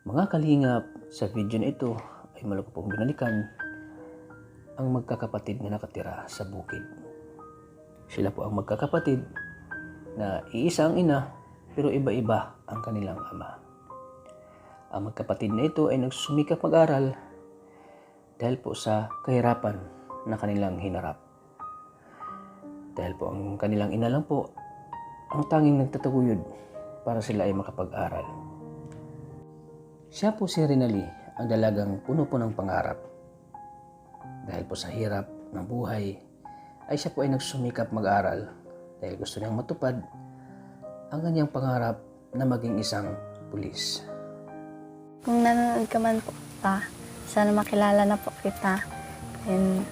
Mga kalingap, sa video na ito ay malo ko pong binalikan ang magkakapatid na nakatira sa bukid. Sila po ang magkakapatid na iisa ang ina pero iba-iba ang kanilang ama. Ang magkapatid na ito ay nagsumikap mag-aral dahil po sa kahirapan na kanilang hinarap. Dahil po ang kanilang ina lang po ang tanging nagtataguyod para sila ay makapag-aral. Siya po si Rinali, ang dalagang puno po ng pangarap. Dahil po sa hirap ng buhay, ay siya po ay nagsumikap mag-aral dahil gusto niyang matupad ang kanyang pangarap na maging isang pulis. Kung nanonood ka man po kita, sana makilala na po kita. And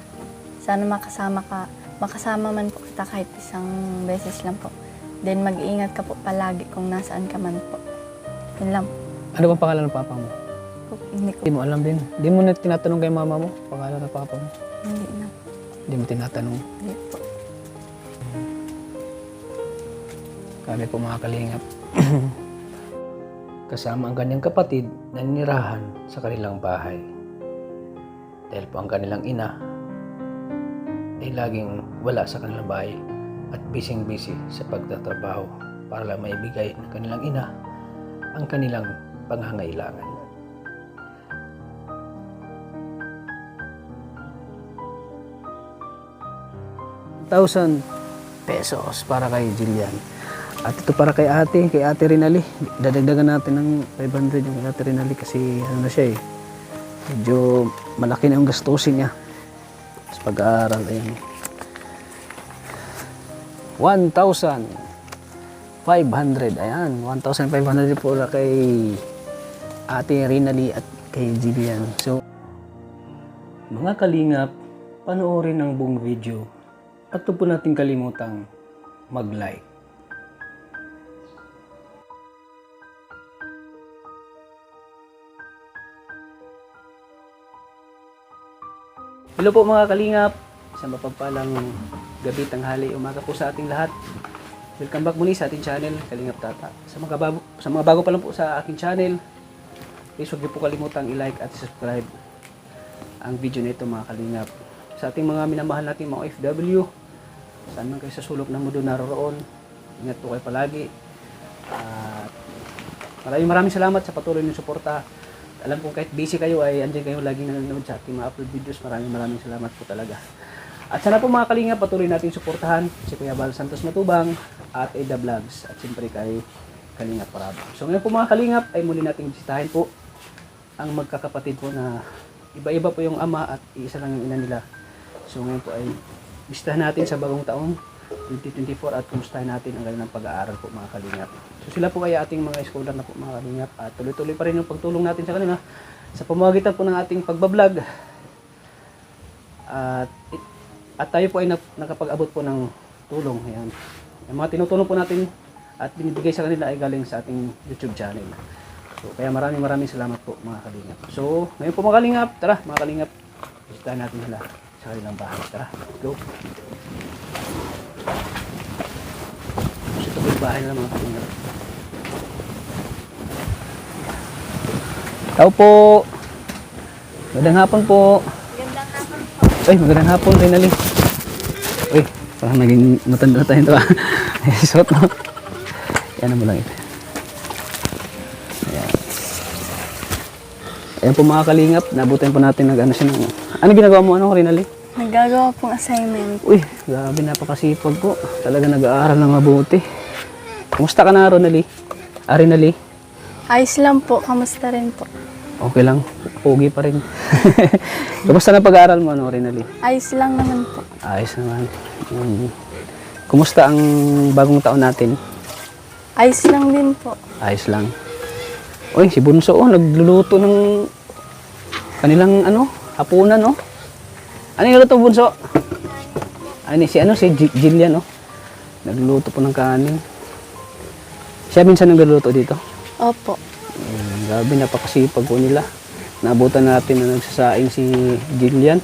sana makasama man po kita kahit isang beses lang po. Then mag-iingat ka po palagi kung nasaan ka man po. Yun lang. Ano bang pangalan ng papa mo? Hindi Mo alam din. Hindi mo na tinatanong kay mama mo pangalan ng papa mo? Hindi na. Hindi mo tinatanong. Hindi po. Kami po mga kalingap. Kasama ang kanyang kapatid na ninirahan sa kanilang bahay. Dahil po ang kanilang ina ay laging wala sa kanilang bahay at busy sa pagtatrabaho para lang maibigay ng kanilang ina ang kanilang pangangailangan. ₱1,000 para kay Jillian. At ito para kay Ate Rinali. Dadagdagan natin ng 500 yung Ate Rinali kasi ano na siya eh. Medyo malaki na yung gastusin niya sa pag-aaral. Ayan. 1,500. Ayan, 1,500 po na kay Ate Rinali at kay Jillian. So, mga kalingap, panoorin ang buong video at huwag po natin kalimutang mag-like. Hello po mga kalingap, isang mapagpalang gabi, tanghali, umaga po sa ating lahat. Welcome back muli sa ating channel, Kalingap Tata. Sa mga bago pa lang po sa aking channel, please huwag niyo po kalimutang i-like at i-subscribe ang video na ito mga kalingap. Sa ating mga minamahal nating mga OFW, saan man kayo sa sulok ng mundo naroroon, ingat po kayo palagi. Maraming salamat sa patuloy ng suporta. Alam kong kahit busy kayo ay andyan kayo laging nanonood sa ating mga upload videos. Maraming salamat po talaga. At sana po mga kalingap, patuloy natin suportahan si Kuya Bal Santos Matubang at Eda Vlogs at siyempre kay Kalingap Parabang. So ngayon po mga kalingap ay muli nating bisitahin po ang magkakapatid po na iba-iba po yung ama at isa lang yung ina nila. So ngayon po ay bisitahin natin sa bagong taon 2024 at kumustahin natin ang kanilang pag-aaral po mga kalingap. So sila po ay ating mga scholar na po mga kalingap at tuloy-tuloy pa rin yung pagtulong natin sa kanila sa pamamagitan po ng ating pagbablog. At tayo po ay nakapag-abot po ng tulong. Ayan. Yung mga tinutulong po natin at binibigay sa kanila ay galing sa ating YouTube channel. So kaya maraming salamat po mga kalingap. So ngayon po mga kalingap, tara mga kalingap, bisitahin natin sila sa kanilang bahay. Tara, let's go. So ito po yung bahay nila mga kalingap. Tao po. Magandang hapon po. Magandang hapon po. Ay, magandang hapon, Rinali. Uy, parang naging matanda tayo ito ah. Suot mo. Yan mo lang ito. Ayan. Ayan po mga kalingap, nabutin po natin ano siya ng... Ano ginagawa mo, Rinali? Naggagawa pong assignment. Uy, grabe, napakasipag po. Talaga nag-aaral na mabuti. Kumusta ka na, Rinali? Rinali? Ayos lang po. Kamusta rin po? Okay lang. Pogi pa rin. Kumusta na pag-aaral mo, Rinali? Ayos lang naman po. Ayos naman. Kumusta ang bagong taon natin? Ayos lang din po. Ayos lang. Uy, si Bunso, nagluluto ng kanilang, hapunan, Ano yung luto, Bunso? Si Jillian, nagluluto po ng kanin. Siya minsan nagluluto dito? Opo. Grabe, napakasipag po nila. Naabutan natin na nagsasaing si Jillian.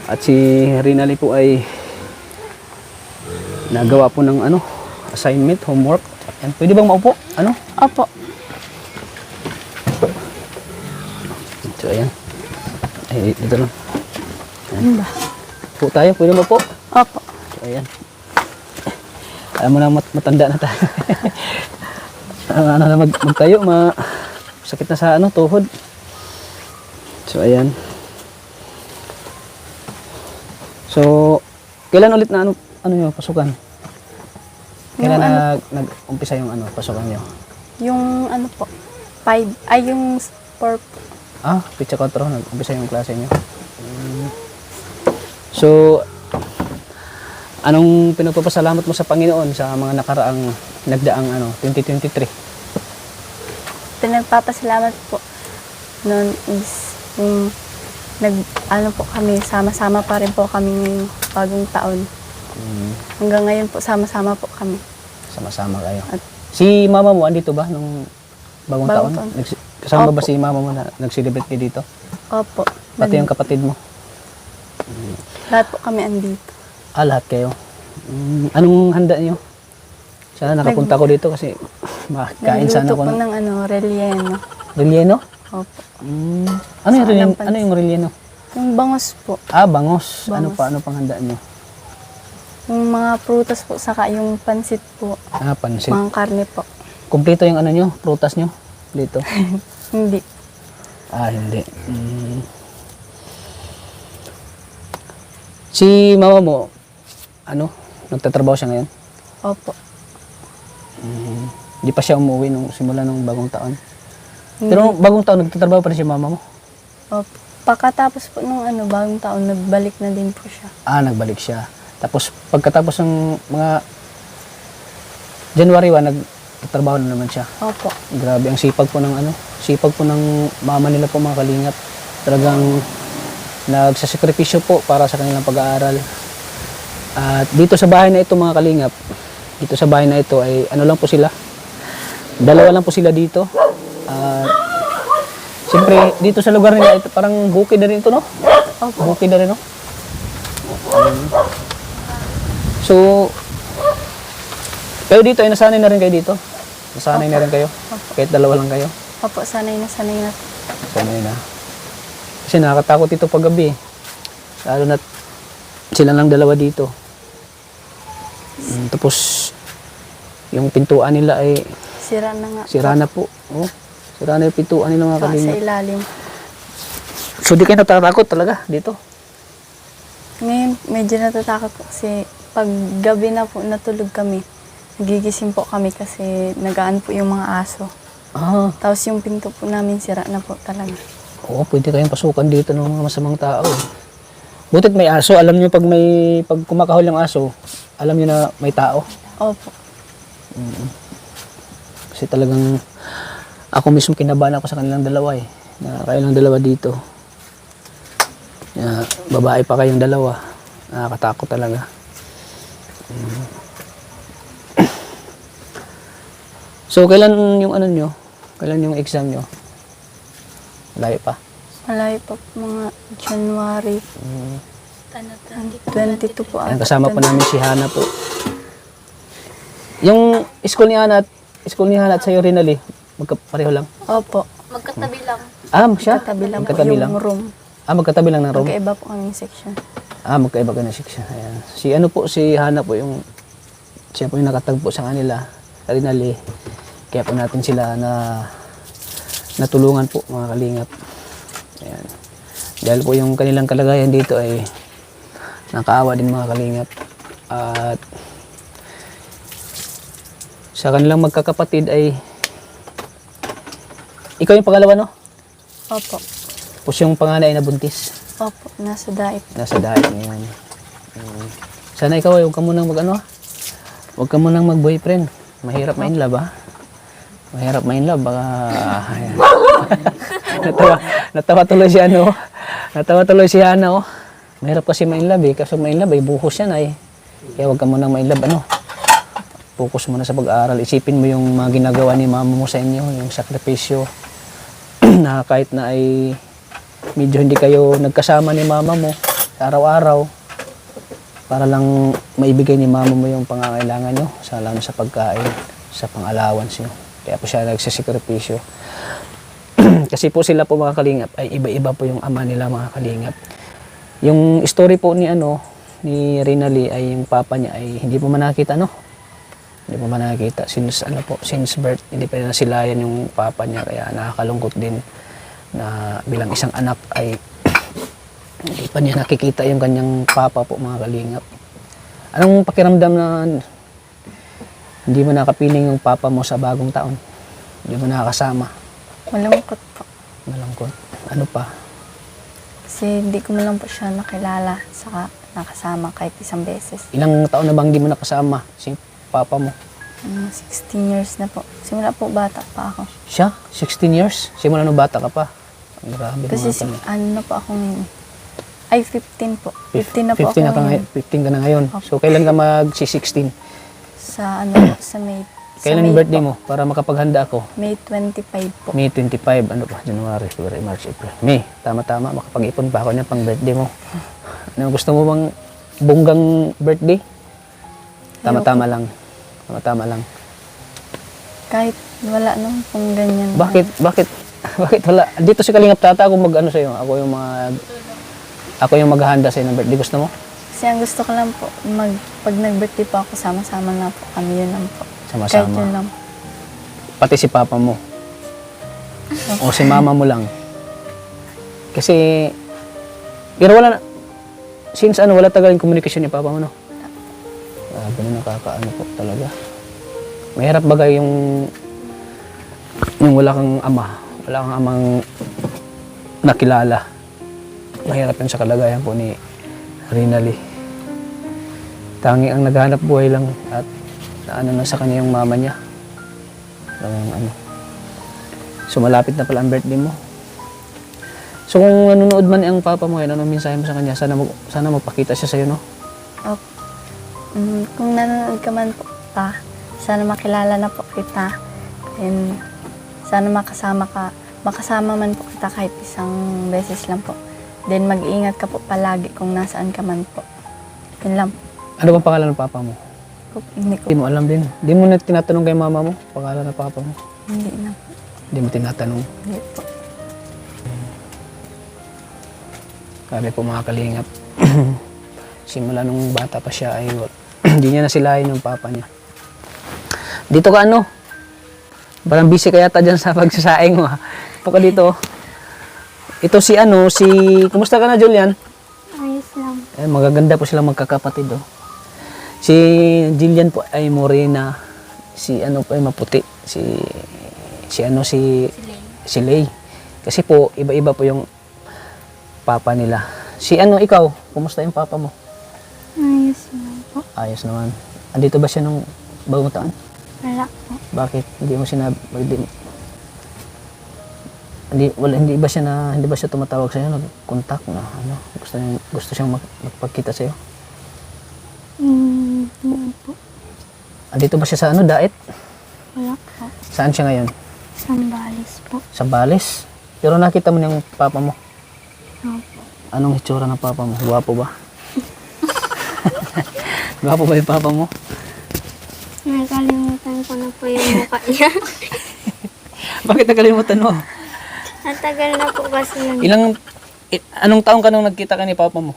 At si Rinali po ay nagawa po ng assignment, homework. Yan. Pwede bang maupo? Opo. ayan. Ay, dito lang. Ano ba? Po tayo, pwede mo po. Opo. So, ayan. Alam mo na matanda na tayo. Ano na magtayo, sakit na sa tuhod. So, ayan. So, kailan ulit na yung pasukan? Kailan nag-umpisa yung pasukan niyo? Yung ano po, 5, ay yung 4, Pitsa 4, nag-umpisa yung klase niyo. So, anong pinagpapasalamat mo sa Panginoon sa mga nagdaang 2023? pinagpapasalamat po noon is yung po kami, sama-sama pa rin po kami ngayong bagong taon. Hanggang ngayon po, sama-sama po kami. Sama-sama kayo. Si mama mo, andito ba nung bagong taon? Kasama ba Opo. si mama mo na nag-celebrate kayo dito? Opo. Pati yung kapatid mo? Lahat po kami andito. Lahat kayo. Anong handa niyo? Sana nakapunta ko dito kasi makain sana Nagluto ako po ng relleno. Relleno? Opo. Ano yung Saan relleno? ang pansit? Ano yung relleno? Yung bangos po. Bangos. Ano Bangos. pang handa niyo? Yung mga prutas po, saka yung pansit po. Pansit. Mga karne po. Kumpleto yung niyo, prutas niyo dito. Hindi. Hindi. Si mama mo, nagtatrabaho siya ngayon? Opo. Hindi pa siya umuwi simula nung bagong taon. Pero bagong taon, nagtatrabaho pa rin si mama mo? Opo. Pagkatapos po nung bagong taon, nagbalik na din po siya. Nagbalik siya. Tapos pagkatapos ng mga January 1, nagtatrabaho na naman siya. Opo. Grabe, ang sipag po ng mama nila po, mga kalingap. Talagang nagsasakripisyo po para sa kanilang pag-aaral. At dito sa bahay na ito, mga kalingap, dito sa bahay na ito ay lang po sila. Dalawa lang po sila dito. Siyempre, dito sa lugar nila, ito, parang bukid na rin ito, no? Opo. Bukid na rin, no? So, kayo dito, ay nasanay na rin kayo dito? Nasanay na rin kayo? Kahit dalawa lang kayo? Opo, sanay na. Sanay na. Kasi nakakatakot ito pag gabi. Lalo na sila lang dalawa dito. Tapos, yung pintuan nila ay Sira na nga. sira na po. Sira na yung pintuan nila, mga Sa kalingap. ilalim. So, di kayo natatakot talaga dito? Ngayon, medyo natatakot po kasi pag gabi na po natulog kami, nagigising po kami kasi nagaan po yung mga aso. Tapos yung pinto po namin sira na po talaga. Oo, pwede kayong pasukan dito ng mga masamang tao. Butit may aso, alam nyo pag kumakahol yung aso, alam nyo na may tao. Opo. Kasi talagang ako mismo kinabahan ako sa kanilang dalawa na kayo lang dalawa dito. Babae pa kayong dalawa. Nakakatakot talaga. So, kailan yung nyo? Kailan yung exam nyo? Layo pa. Malayo pa po, mga January 22 po. Ayan, kasama po namin si Hana po. Yung school ni Hana at sa'yo rin, magkapareho lang? Opo. Magkatabi lang. Siya? Magkatabi lang po Magkatabi yung lang? room. Magkatabi lang ng room? Magkaiba po kaming section. Magkaiba ka na section. Ayan. Si Hana po, siya po yung nakatagpo sa kanila. Rinali. Kaya po natin sila natulungan po, mga kalingap. Ayan. Dahil po yung kanilang kalagayan dito ay nakaawa din, mga kalingap. At sa kanilang magkakapatid ay ikaw yung pangalawa, no? Opo. Tapos yung panganay na buntis. Opo. Nasa daip. Nasa diet ngayon. Sana ikaw ay huwag ka munang huwag ka munang mag-boyfriend. Mahirap ma-inlove, ha? Mahirap ma-inlove, baka ayan. natawa tuloy si Natawa tuloy si Hana, Mahirap kasi ma-inlove, kasi ma-inlove ay buhos yan ay. Kaya huwag ka munang ma-inlove, Focus muna sa pag-aaral. Isipin mo yung mga ginagawa ni mama mo sa inyo, yung sakripisyo na kahit na ay medyo hindi kayo nagkasama ni mama mo araw-araw para lang maibigay ni mama mo yung pangangailangan nyo, lalo sa pagkain, sa pang-allowance nyo. Kaya po siya nagsasakripisyo. Kasi po sila po mga kalingap ay iba-iba po yung ama nila mga kalingap. Yung story po ni ni Rinali ay yung papa niya ay hindi po man nakita, no? Hindi po man nakita since since birth hindi pa nasilayan yung papa niya, kaya nakakalungkot din na bilang isang anak ay hindi pa niya nakikita yung kanyang papa po mga kalingap. Anong pakiramdam na hindi mo nakapiling yung papa mo sa bagong taon? Hindi mo nakakasama? Malungkot po. Malungkot. Ano pa? Kasi hindi ko man lang po siya nakilala, saka nakasama kahit isang beses. Ilang taon na bang hindi mo nakasama si papa mo? 16 years na po. Simula po bata pa ako. Siya? 16 years? Simula nung bata ka pa? Grabe Kasi mga ano na po ako ngayon. Ay, 15 po. 15 na po 15 ako ngayon. 15 ka na ngayon. So, kailan ka mag-16? Sa ano po, sa May. Kailan yung birthday mo? Para makapaghanda ako. May 25 po. May 25. Ano pa? January, February, March, April. May. Tama-tama. Makapag-ipon pa ako niya pang birthday mo. Ano, gusto mo bang bonggang birthday? Tama-tama lang. Tama-tama lang. Kahit wala nung pong ganyan. Bakit? Bakit wala? Dito si Kalingap Tata, ako mag-ano sa'yo. Ako yung maghahanda sa'yo ng birthday. Gusto mo? Kasi ang gusto ko lang po, pag nag-birthday po ako, sama-sama na po kami. Yun lang po. Sama-sama. Kahit yun lang. Pati si papa mo. O si mama mo lang. Kasi, pero wala na, since wala tagal yung komunikasyon ni papa mo, no? Ganun nakakaano po talaga. Mahirap bagay yung wala kang ama, wala kang amang nakilala. Mahirap yun sa kalagayan po ni Rinali. Tangi ang naghahanap buhay lang at na sa kanya yung mama niya. So malapit na pala ang birthday mo. So kung nanonood man ang papa mo, anong mensahe mo sa kanya? Sana magpakita siya sa'yo, no? Opo. Kung nanonood ka man po, sana makilala na po kita. And sana makasama man po kita kahit isang beses lang po. Then mag-iingat ka po palagi kung nasaan ka man po. Yun lang. Ano bang pangalan ng papa mo? Hindi ko. Hindi mo alam din. Hindi mo na tinatanong kay mama mo, pangalan ng papa mo. Hindi na. Hindi mo tinatanong. Hindi po. Sabi po mga kalingap, simula nung bata pa siya ay hindi niya nasilayan yung papa niya. Dito ka parang busy ka yata dyan sa pagsasaing mo. Paka dito. Ito kumusta ka na, Julian? Ayos lang. Magaganda po silang magkakapatid, oh. Si Jillian po ay morena. Si po ay maputi. Si Lay. Kasi po, iba-iba po yung papa nila. Ikaw, kumusta yung papa mo? Ayos lang po. Ayos naman. Andito ba siya nung bagong taon? Wala po. Bakit? Hindi mo sinabi, hindi ba siya tumatawag sa iyo, nag-contact na gusto siyang magpagkita sa iyo? Hindi po. Andito ba siya sa Daet? Wala po. Saan siya ngayon? Sambales po. Sa Bales? Pero nakita mo yung papa mo? Opo. Anong itsura ng papa mo? Gwapo ba? Gwapo ba yung papa mo? Nakalimutan ko na po yung mukha niya. Bakit nakalimutan mo? Natagal na po kasi yun. Anong taong ka nung nagkita ka ni papa mo?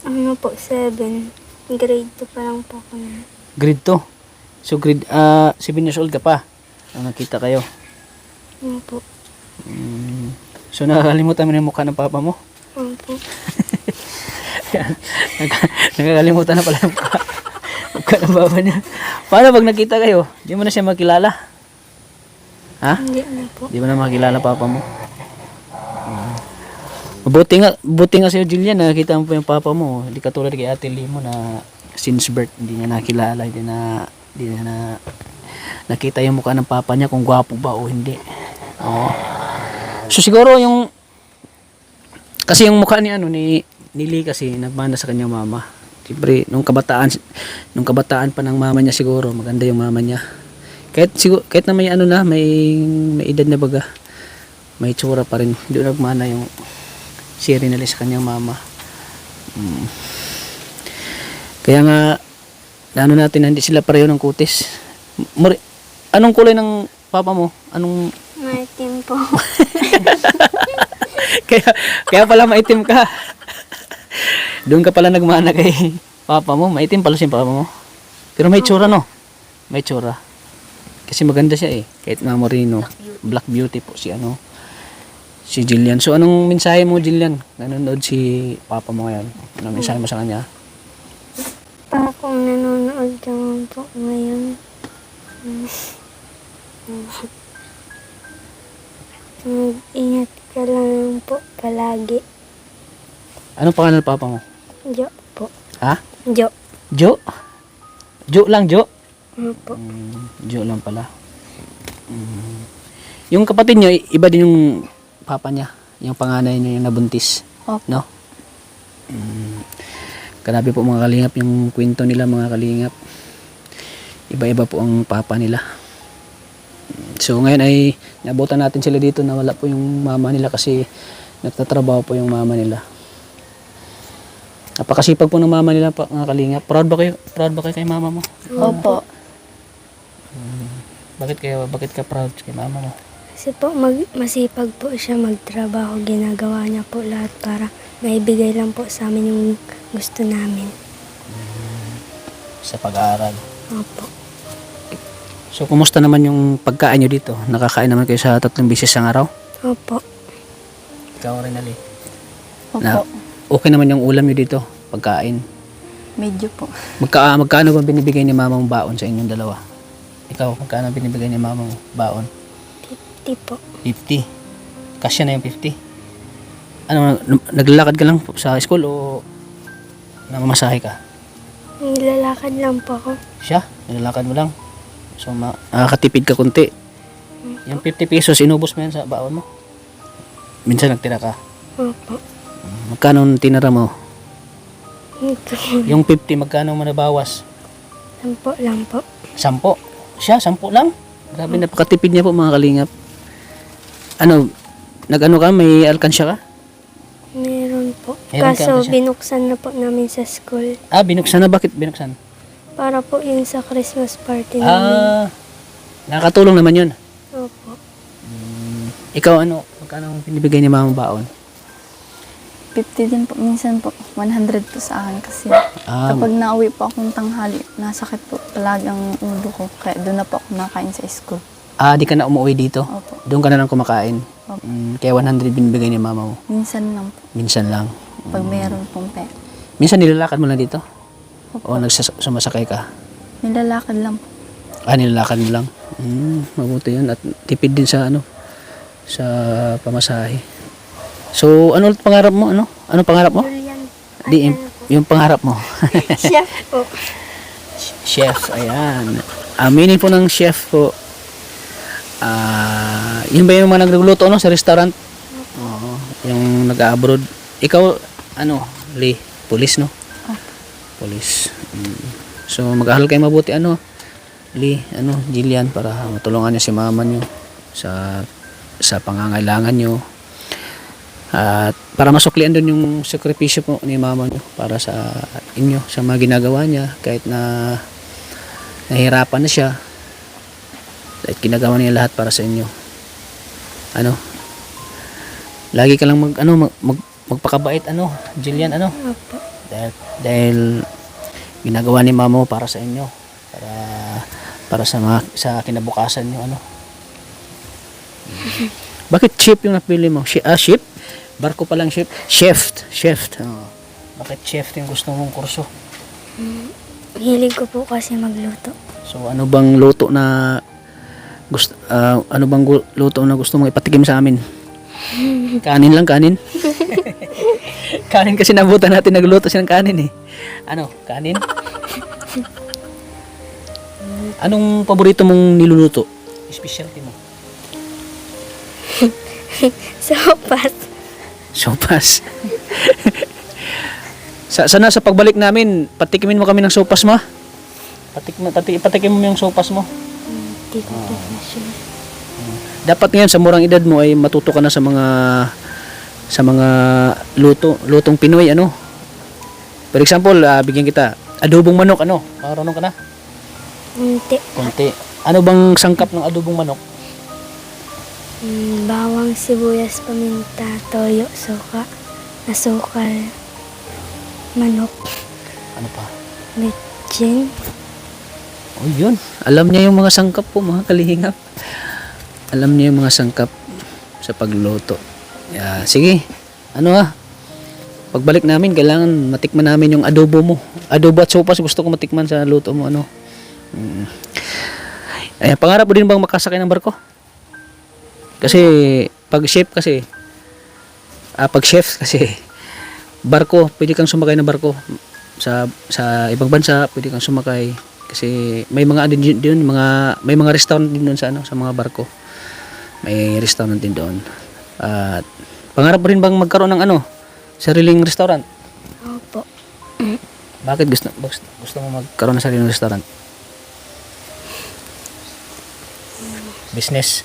Ano po, 7. Grade 2 pa lang po ako na. Grade 2? So 7 years old ka pa nung nagkita kayo? Ano po. So nakakalimutan mo na yung mukha ng papa mo? Ano po. Nakakalimutan na pala yung mukha ng papa niya. Paano pag nagkita kayo? Di mo na siya makilala? Ha? Hindi na po. Di mo na makilala papa mo? Buti nga sa'yo, Jillian, nakita mo pa yung papa mo. Hindi katulad kay Ate Limo na since birth, hindi niya nakilala, hindi na nakita yung mukha ng papa niya kung gwapo ba o hindi. Oo. So siguro kasi yung mukha ni Lee kasi nagmana sa kanyang mama. Siyempre, nung kabataan pa ng mama niya siguro, maganda yung mama niya. Kahit na may may edad na baga, may tsura pa rin. Hindi nagmana yung si Rinali sa kanyang mama. Kaya nga, natin hindi sila pareho ng kutis. Anong kulay ng papa mo? Maitim po. kaya pala maitim ka. Doon ka pala nagmana kay papa mo. Maitim pala si papa mo. Pero may tsura, no? May tsura. Kasi maganda siya eh. Kahit na moreno. Black beauty po si si Jillian. So anong mensahe mo, Jillian? Nanonood si papa mo ngayon. Anong mensahe mo sa kanya? Kung nanonood ka man po ngayon, mag-ingat ka lang po palagi. Anong pangalan ng papa mo? Jo po. Ha? Jo. Jo? Jo lang, Jo? Ano po? Jo lang pala. Yung kapatid niyo, iba din yung papa niya. Yung panganay niya yung nabuntis. Opo. No? Grabe po mga kalingap yung kwento nila mga kalingap. Iba-iba po ang papa nila. So ngayon ay nabutan natin sila dito na wala po yung mama nila kasi nagtatrabaho po yung mama nila. Napakasipag po ng mama nila po mga kalingap. Proud ba kayo? Proud ba kayo kay mama mo? Opo. Bakit ka proud kay mama mo? Kasi po masipag po siya magtrabaho. Ginagawa niya po lahat para maibigay lang po sa amin yung gusto namin. Sa pag-aaral. Opo. So kumusta naman yung pagkain nyo dito? Nakakain naman kayo sa 3 beses sa araw? Opo. Ikaw rin, Ali. Opo. Na, okay naman yung ulam nyo dito? Pagkain? Medyo po. Magkano ba binibigay ni mama mong baon sa inyong dalawa? Ikaw, magkano binibigay ni mama mong baon? 50 po. 50. Kasya na yung 50. Ano, naglalakad ka lang sa school o namamasahe ka? Nilalakad lang po ako. Siya, nilalakad mo lang. So, nakakatipid ka kunti. Yung 50 pesos, inubos mo yan sa baon mo? Minsan nagtira ka. Opo. Magkano tinira mo? Ito. Yung 50, magkano mo nabawas? 10 lang po. 10. Siya, 10 lang? Grabe, napakatipid niya po mga kalingap. Ano, nag-ano ka? May alkansya ka? Meron po. Meron ka Kaso siya? binuksan na po namin sa school. Ah, binuksan na. Bakit binuksan? Para po yun sa Christmas party namin. Ah, nakakatulong naman yun. Opo. Ikaw ano, magkano ang binibigay ni mama baon? 50 din po. Minsan po, 100 po sa akin kasi Ah, kapag nauwi po akong tanghali, nasakit po palagi ang ulo ko. Kaya doon na po ako nakain sa school. di ka na umuwi dito? Opo. Doon ka na lang kumakain? Opo. Kaya 100 binibigay ni mama mo? Minsan lang po. Minsan lang. Pag mayroon pong pera. Minsan nilalakad mo lang dito? Opo. O sumasakay ka? Nilalakad lang po. Nilalakad mo lang? Mabuti yun. At tipid din sa sa pamasahe. So, ano ulit pangarap mo? Ano pangarap mo? Julian. Di, yung pangarap mo. Chef po. Chef, ayan. Aminin po ng chef po. Yun ba yung mga nagluluto sa restaurant? Oo. Yung nag-abroad. Ikaw, Lee, police, no? Police. So, mag-ahal kayo mabuti, Lee, Jillian, para matulungan niyo si mama niyo sa pangangailangan niyo. At para masuklian doon yung sakripisyo po ni mama niyo para sa inyo, sa mga ginagawa niya, kahit na nahihirapan na siya. Kahit ginagawa niya lahat para sa inyo. Lagi ka lang magpakabait, Jillian, Opo. dahil ginagawa ni mama mo para sa inyo, para sa kinabukasan niyo, Bakit chef yung napili mo? Chef? Barko pa lang chef. Chef. Bakit chef yung gusto mong kurso? Hilig ko po kasi magluto. So ano bang luto na gusto mong ipatikim sa amin? Kanin lang, kanin. Kanin kasi nabutan natin nagluto siya ng kanin eh. Kanin? Anong paborito mong niluluto? Specialty mo? Sopas. Sana sa pagbalik namin, patikimin mo kami ng sopas mo. Patikim mo yung sopas mo. Hindi ko po na sure. Dapat ngayon sa murang edad mo ay matuto ka na sa mga lutong Pinoy, For example, bigyan kita adobong manok, marunong ka na? Hindi. Konti. Ano bang sangkap ng adobong manok? Bawang, sibuyas, paminta, toyo, suka, asukal, manok, Ano pa? bitchin. Oh, yun. Alam niya yung mga sangkap po, mga kalingap. Alam niya yung mga sangkap sa pagluluto. Sige. Pagbalik namin, kailangan matikman namin yung adobo mo. Adobo at sopas, gusto ko matikman sa luto mo, pangarap mo din bang makasakay ng barko? Kasi, pag chef kasi, barko, pwede kang sumakay ng barko. Sa ibang bansa, pwede kang sumakay. Kasi may mga may mga restaurant din doon sa mga barko. May restaurant din doon. At pangarap mo rin bang magkaroon ng sariling restaurant? Opo. Bakit gusto mo magkaroon ng sariling restaurant? Business.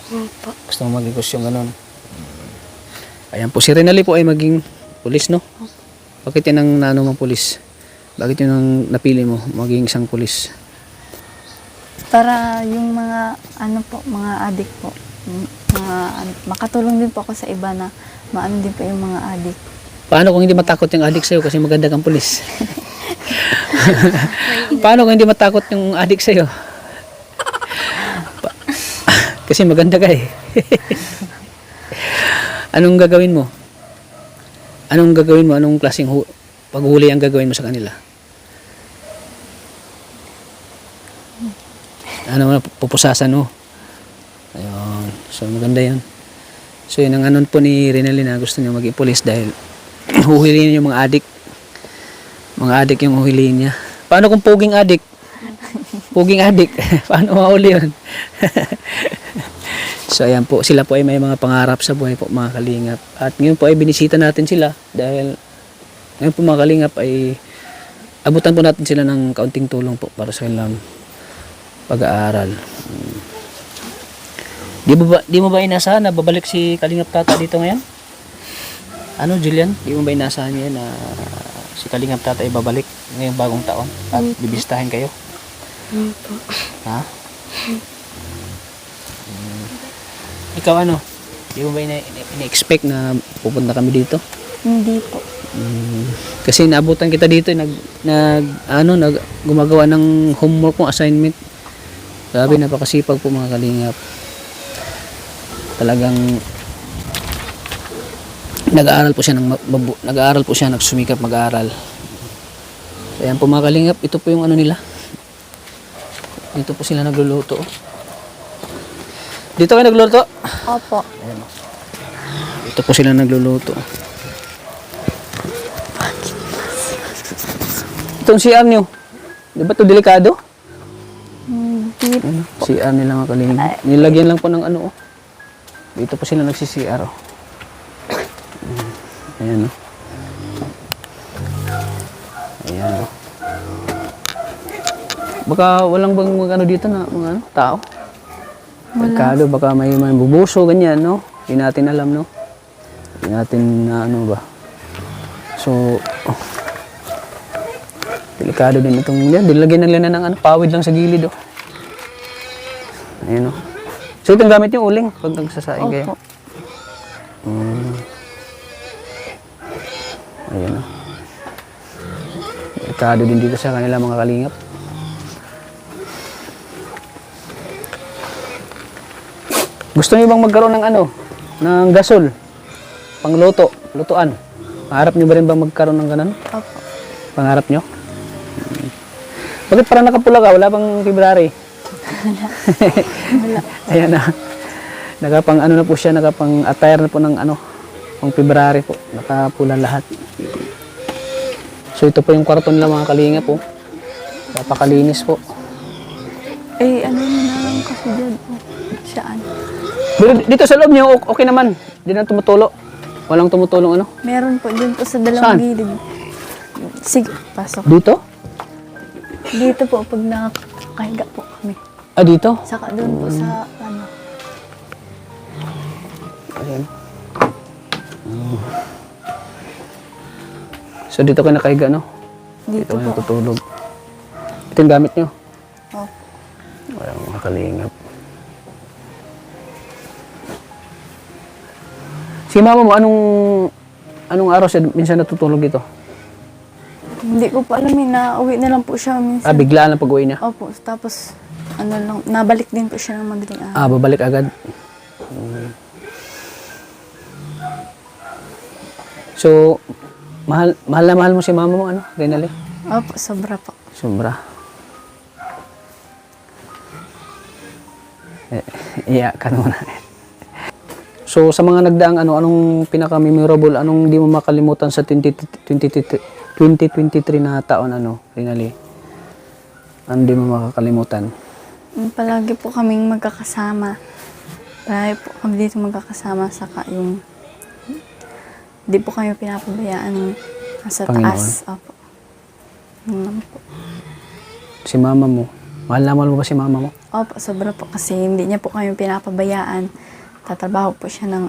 Opo. Gusto mo mag-negosyo ganun. Ayan po, si Renali po ay maging pulis, no? Bakit yan ang naano mong pulis? Bakit yun ang napili mo, maging isang pulis? Para yung mga mga adik po, makatulong din po ako sa iba na maano din po yung mga adik. Paano kung hindi matakot yung adik sa'yo kasi maganda kang pulis? Paano kung hindi matakot yung adik sa'yo? Kasi maganda ka eh. Anong gagawin mo? Anong klaseng paghuli ang gagawin mo sa kanila? Pupusasan mo. Ayun. So, maganda yun. So, yun ang po ni Renalyn na gusto niya maging pulis dahil huhulihin yung mga adik. Mga adik yung huhulihin niya. Paano kung puging adik? Puging adik. Paano mahuli yun? So, ayan po. Sila po ay may mga pangarap sa buhay po, mga kalingap. At ngayon po ay binisita natin sila dahil ngayon po mga kalingap ay abutan po natin sila ng kaunting tulong po para sa kanilang pag-aaral. Di mo ba inasahan na babalik si Kalingap Tata dito ngayon? Julian? Di mo ba inasahan niya na si Kalingap Tata ay babalik ngayong bagong taon at bibistahin kayo? Opo. Ha? Ikaw di mo ba ina-expect na pupunta kami dito? Hindi po. Kasi naabutan kita dito, gumagawa ng homework kong assignment. Sabi, napakasipag po mga kalingap. Talagang nag-aaral po siya nagsumikap mag-aaral. Ayan po mga kalingap, ito po yung nila. Dito po sila nagluluto. Dito kayo nagluluto? Opo. Ayan o. Dito po sila nagluluto. Itong CR nyo, di ba ito delikado? Hindi. CR nila mga kalingap. Nilagyan lang po ng Dito po sila nagsi-CR. Ayan o. Ayan o. Baka walang bang dito na mga tao? Delikado, baka may bubuso, ganyan, no? Hindi natin alam, no? Hindi natin na ba. So, delikado din itong, dilagyan na nila ng pawid lang sa gilid, Ayan, So, itong gamit yung uling pag nagsasaing kayo? Opo. Ayan, Delikado din dito sa kanila mga kalingap. Gusto niyo bang magkaroon ng ng gasol? Lutuan. Pangarap niyo ba rin bang magkaroon ng ganun? Opo. Pangarap niyo? Bakit parang nakapula ka? Wala pang February? Wala. Ayan na. Nakapang na po siya, nakapang attire na po ng pang February po. Nakapula lahat. So ito po yung kwarto nila mga kalinga po. Napakalinis po. Na lang kasi dyan po. Saan? Pero dito sa loob niyo, okay naman. Hindi na tumutulo. Walang tumutulong Meron po dyan po sa Saan? dalawang gilid. Sige, pasok. Dito? Dito po pag nakakahiga po kami. Dito? Saka doon po sa Ayan. So dito kayo nakahiga, no? Dito kayo po. natutulog. Ito yung gamit nyo. Opo. Walang mga kalingap. Si mama mo, anong araw siya minsan natutulog dito? Hindi ko po alam nauwi na lang po siya minsan. Bigla lang pag-uwi niya? Opo, tapos nabalik din po siya ng madaling araw. Babalik agad. So, mahal na mahal mo si mama mo, Rinalyn? Opo, sobra po. Sobra. Iyak ka muna. So, sa mga nagdaang anong pinaka-memorable, anong di mo makalimutan sa 2023 na taon, Rinalyn? Ano di mo makakalimutan? Palagi po kaming magkakasama. Palagi po kami dito magkakasama, saka yung di po kayo pinapabayaan sa Panginoon. taas. Opo. Yun lang po. Si mama mo, mahal na mahal mo ba si mama mo? Opo, sobra po kasi hindi niya po kayo pinapabayaan. Tatrabaho po siya ng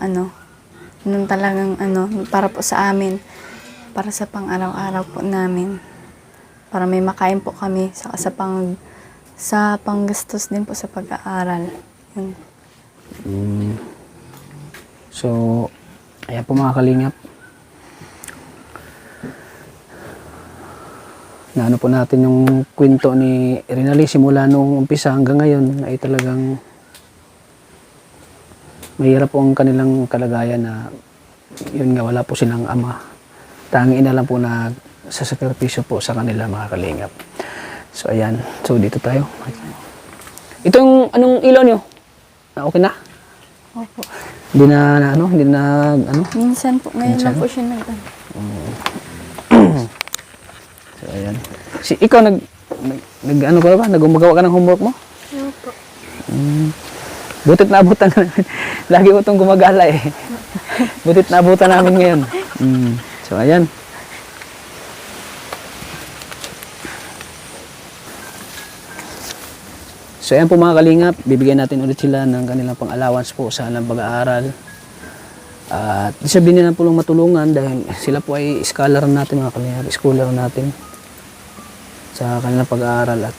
nung talagang para po sa amin, para sa pang-araw-araw po namin. Para may makain po kami sa panggastos din po sa pag-aaral. Yun. So, ayan po mga kalingap. Naano po natin yung kwento ni Rinalyn simula noong umpisa hanggang ngayon ay talagang mahirap po ang kanilang kalagayan na yun nga, wala po silang ama. Tanging ina lang po na sa sakripisyo po sa kanila mga kalingap. So ayan, so dito tayo. Itong anong ilaw nyo? Okay na? Opo. Hindi na Minsan po, ngayon Minsan? lang po siya So ayan. Ikaw nagumagawa ka ng homework mo? Opo. Butit naabutan na namin. Lagi ko itong gumagala eh. Butit naabutan namin ngayon. So, ayan. So, ayan po mga kalingap. Bibigyan natin ulit sila ng kanilang pang-allowance po sa kanilang pag-aaral. At sabihin nila po lang matulungan dahil sila po ay scholar natin mga kalingap. Scholar natin sa kanilang pag-aaral. At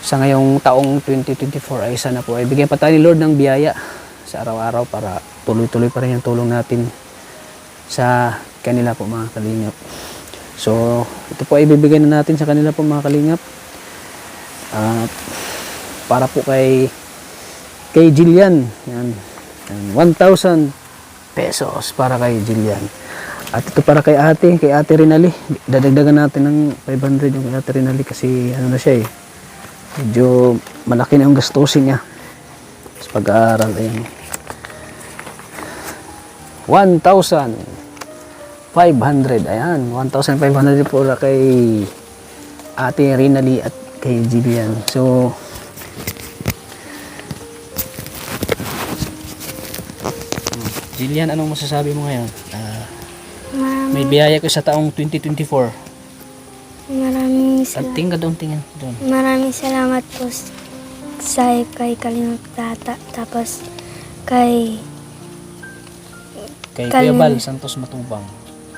sa ngayong taong 2024 ay sana po ay bigyan pa tayo ni Lord ng biyaya sa araw-araw para tuloy-tuloy pa rin yung tulong natin sa kanila po mga kalingap. So, ito po ay bibigyan na natin sa kanila po mga kalingap. Para po kay Jillian. Yan. 1,000 pesos para kay Jillian. At ito para kay Ate Rinalyn. Dadagdagan natin ng 500 yung kay Ate Rinalyn kasi na siya eh. Medyo malaki na yung gastusin niya sa pag-aaral. Ayan. 1,500. Ayan. 1,500 po kay Ate Rinalyn at kay Jillian. So, Jillian, anong masasabi mo ngayon? May biyaya ko sa taong 2024. Maraming At tingin doon. Maraming salamat po kay Kalingap Tata, tapos kay Kuya Bal Santos Matubang.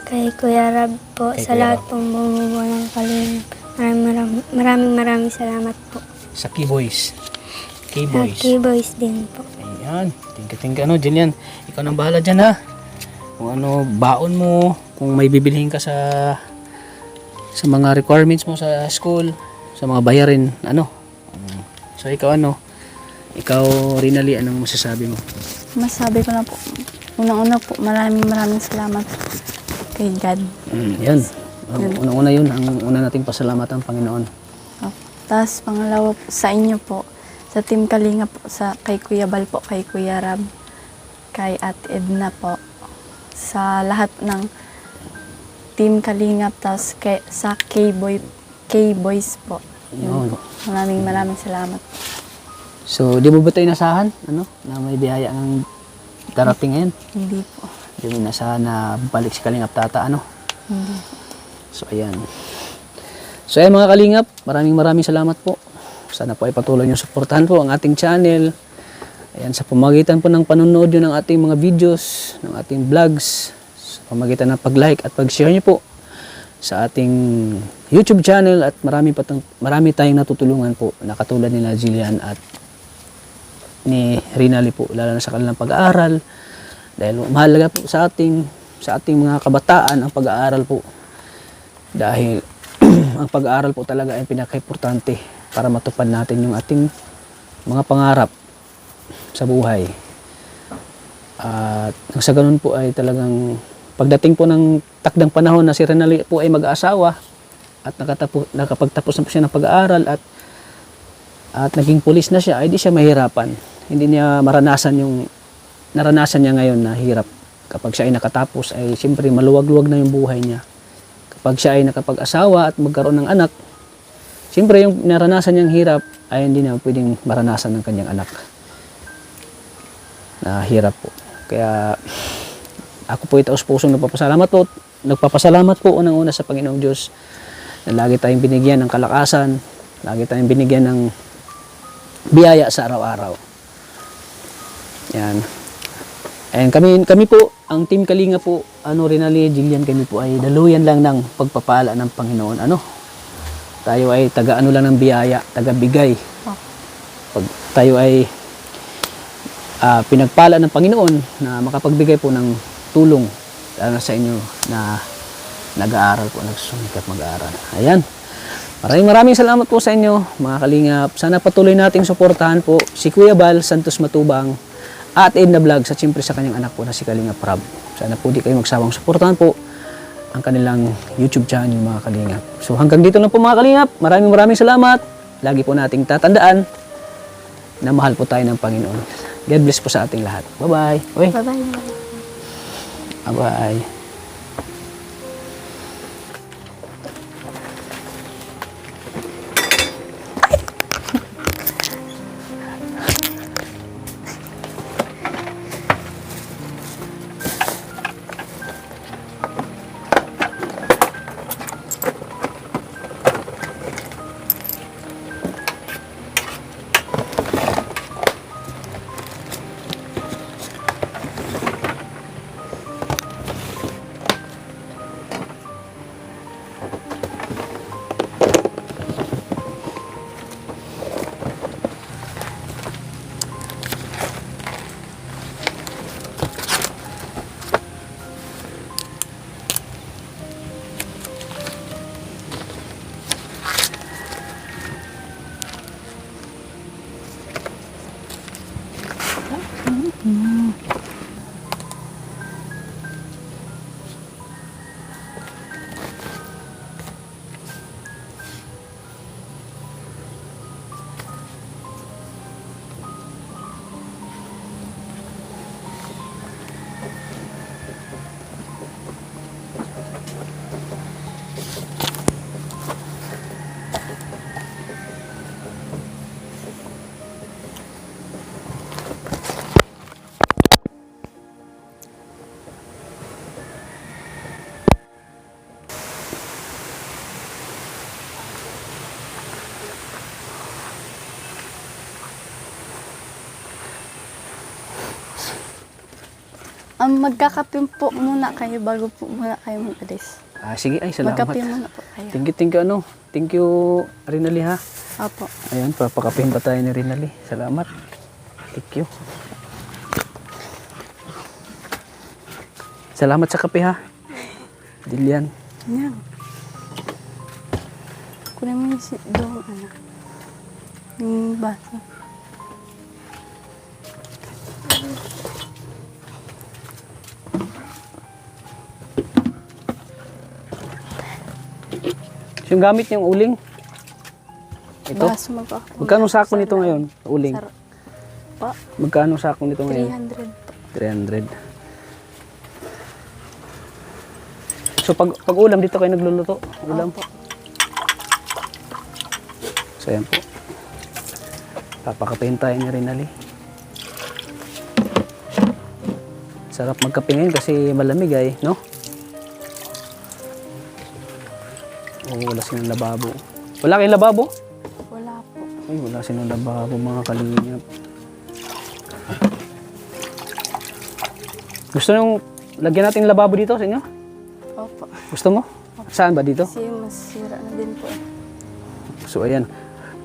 kay Kuya Rab po Kay sa Kuya lahat Rab. pong bumubuo ng Kalingap. Maraming salamat po. Sa Keyboys. At K-Boys din po. Ayan. Tingka, Jillian. Ikaw nang bahala dyan, ha? Kung baon mo, kung may bibilhin ka sa mga requirements mo sa school, sa mga bayarin, So, ikaw Ikaw, Rinalyn, anong masasabi mo? Masabi ko na po, unang-una po, maraming salamat kay God. Yan. Unang-una yun, ang una nating pasalamatan, Panginoon. Tapos pangalawa po, sa inyo po, sa Team Kalinga po, kay Kuya Bal po, kay Kuya Rab, kay Ate Edna po, sa lahat ng Team Kalingap, tapos sa K-Boys po. Yun. Maraming salamat. So, di mo ba tayo nasahan? Na may biyaya ang darating ngayon? Hindi po. Di mo nasahan na balik si Kalingap Tata, Hindi. So, ayan. So, ayan mga Kalingap, maraming salamat po. Sana po ay patuloy nyo suportahan po ang ating channel. Ayan, sa pamagitan po ng panonood nyo ng ating mga videos, ng ating vlogs, sa pamagitan ng pag-like at pag-share nyo po sa ating YouTube channel at marami tayong natutulungan po na katulad nila Jillian at ni Rinalyn po, lalo na sa kanilang pag-aaral Dahil mahalaga po sa ating mga kabataan ang pag-aaral po. Dahil ang pag-aaral po talaga ay pinaka-importante para matupad natin yung ating mga pangarap sa buhay. At sa ganun po ay talagang pagdating po ng takdang panahon na si Renali po ay mag-aasawa at nakapagtapos na po siya ng pag-aaral at naging pulis na siya, ay di siya mahirapan. Hindi niya naranasan niya ngayon na hirap. Kapag siya ay nakatapos ay siyempre maluwag-luwag na yung buhay niya. Kapag siya ay nakapag-asawa at magkaroon ng anak, siyempre yung naranasan niyang hirap ay hindi na pwedeng maranasan ng kanyang anak. Na hirap po. Kaya ako po ay taus-pusong nagpapasalamat po unang-una sa Panginoong Diyos na lagi tayong binigyan ng kalakasan, lagi tayong binigyan ng biyaya sa araw-araw. Yan. And kami po, ang Team Kalinga po, Rinali, Jillian, kami po ay daluyan lang ng pagpapala ng Panginoon. Tayo ay taga-ano lang ng biyaya, taga-bigay. Pag tayo ay pinagpala ng Panginoon na makapagbigay po ng tulong lalo sa inyo na nag-aaral po, nagsusumikap mag-aaral. Ayan. Maraming salamat po sa inyo, mga kalingap. Sana patuloy nating suportahan po si Kuya Bal Santos Matubang at Edna Vlog sa siyempre sa kanyang anak po na si Kalingap Rab. Sana po di kayo magsawang suportahan po ang kanilang YouTube channel, mga kalingap. So hanggang dito lang po, mga kalingap. Maraming salamat. Lagi po nating tatandaan na mahal po tayo ng Panginoon. God bless po sa ating lahat. Bye-bye. Bye-bye. Bye-bye. Magkakape po muna kayo bago po muna kayo mag-alis. Sige, ay salamat. Magkape muna po kayo. Thank you, Rinali, ha. Opo. Ayan, papakapihin pa tayo ni Rinali. Salamat. Thank you. Salamat sa kape, ha. Dilian. Yan. Kunin mo doon, anak. Yung baso. Yung gamit niyang uling. Ito. Baso magkakape. Magkano sako nito ngayon? Uling. Pa? Magkano sako nito ngayon? 300 po. 300. So pag ulam dito kayo nagluluto? Ulam Opo. So yan po. Papakapehin tayo ni Rinali. Sarap magkape ngayon kasi malamig ay, no? Wala silang lababo. Wala kayong lababo? Wala po. Ay, wala silang lababo, mga kalingap. Gusto nyo lagyan natin lababo dito sa inyo? Opo. Gusto mo? Saan ba dito? Kasi masira na din po. So ayan.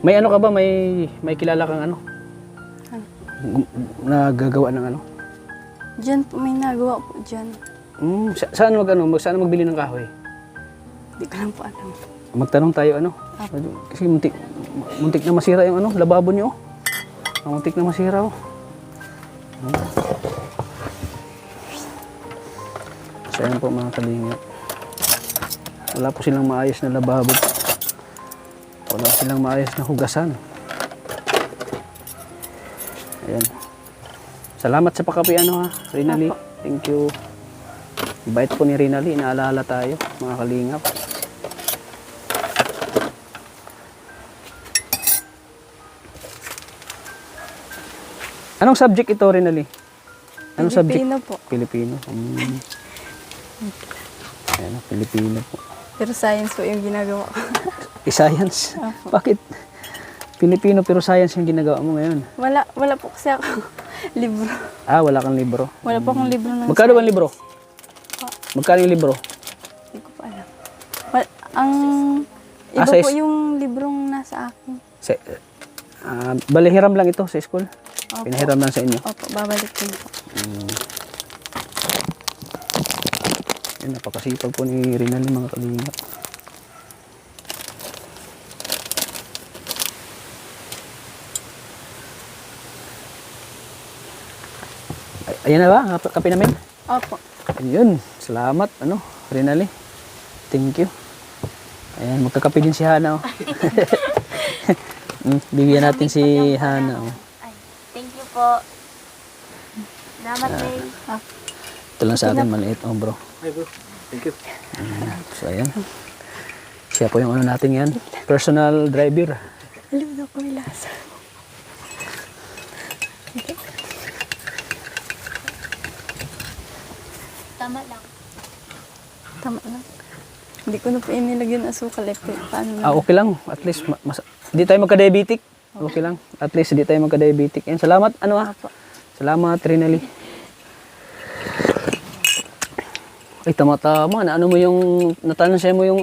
May ano ka ba? May kilala kang ano? Ano? Nagagawa ng ano? Diyan po may nagawa po dyan. Saan saan magbili ng kahoy? Hindi ko lang po alam. Magtanong tayo ano. Kasi muntik na masira yung ano, lababo niyo. Muntik na masira oh. So ayan po mga kalingap. Wala po silang maayos na lababo. Wala silang maayos na hugasan. Ayan. Salamat sa pakapi ano ha, Rinali. Thank you. Bait po ni Rinali, inaalala tayo mga kalingap. Anong subject ito, Rinali? Anong Pilipino subject? po. Pilipino. Ayan, Pilipino po. Pero science po yung ginagawa ko. Science? Opo. Bakit? Pilipino pero science yung ginagawa mo ngayon. Wala po kasi ako libro. Wala kang libro. Wala po akong libro ng Magkano ba ang libro? Magkano yung libro? Hindi ko pa alam. Ang iba sa po is- yung librong nasa akin. Bali, hiram lang ito sa school. Opo. Pinahiram lang sa inyo. Opo, babalik din po. Yan, napakasipag po ni Rinali mga kalingap. Ayan na ba? Kape namin? Opo. Ayun. Salamat. Rinali. Thank you. Ayan, magkakape din si Hana. Oh. Bigyan natin si Hana. Oh. Ay, thank you po. Salamat, May. Ito lang sa akin, maliit. Oh, bro. Hi bro, thank you. So, ayan. Siya po yung natin yan. Personal driver. Alam na ko may lasa. Tama lang. Tama lang. Hindi ko na po inilagyan ng asukal eh. Paano na? Okay lang. At least, di tayo magka-diabetic. Okay lang. At least, di tayo magka-diabetic. Ayan, salamat. Salamat, Rinali. Ay, tama-tama. Mo yung, natanong mo yung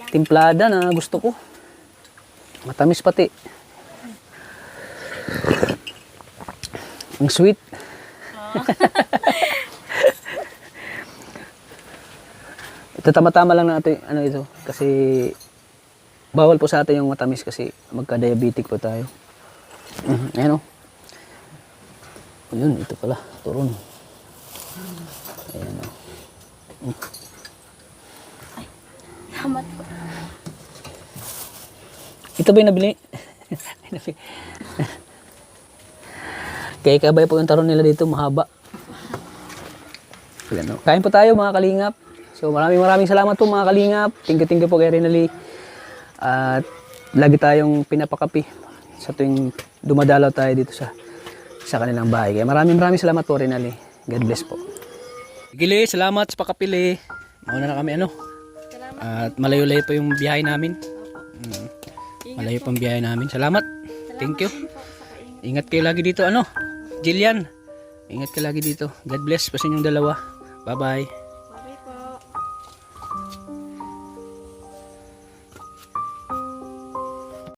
timplada na gusto ko. Matamis pati. Ang sweet. Ito tama-tama lang natin ito kasi bawal po sa atin yung matamis kasi magka-diabetic po tayo. Ayan oh. Ayun, ito pala, turon. Ayan oh. Salamat po. Ito ba yung nabili? Kaya kabay po yung taron nila dito, mahaba. Ayan oh. Kain po tayo mga kalingap. So maraming salamat po mga kalingap. Thank you po kay Rinali. At lagi tayong pinapakapi sa tuwing dumadalaw tayo dito sa kanilang bahay. Kaya maraming salamat po Rinali. God bless po. Gili, salamat sa pakapili. Mauna na kami At malayo-layo po yung biyahe namin. Malayo pang biyahe namin. Salamat. Thank you. Ingat kayo lagi dito Jillian. Ingat kayo lagi dito. God bless po sa inyong dalawa. Bye-bye.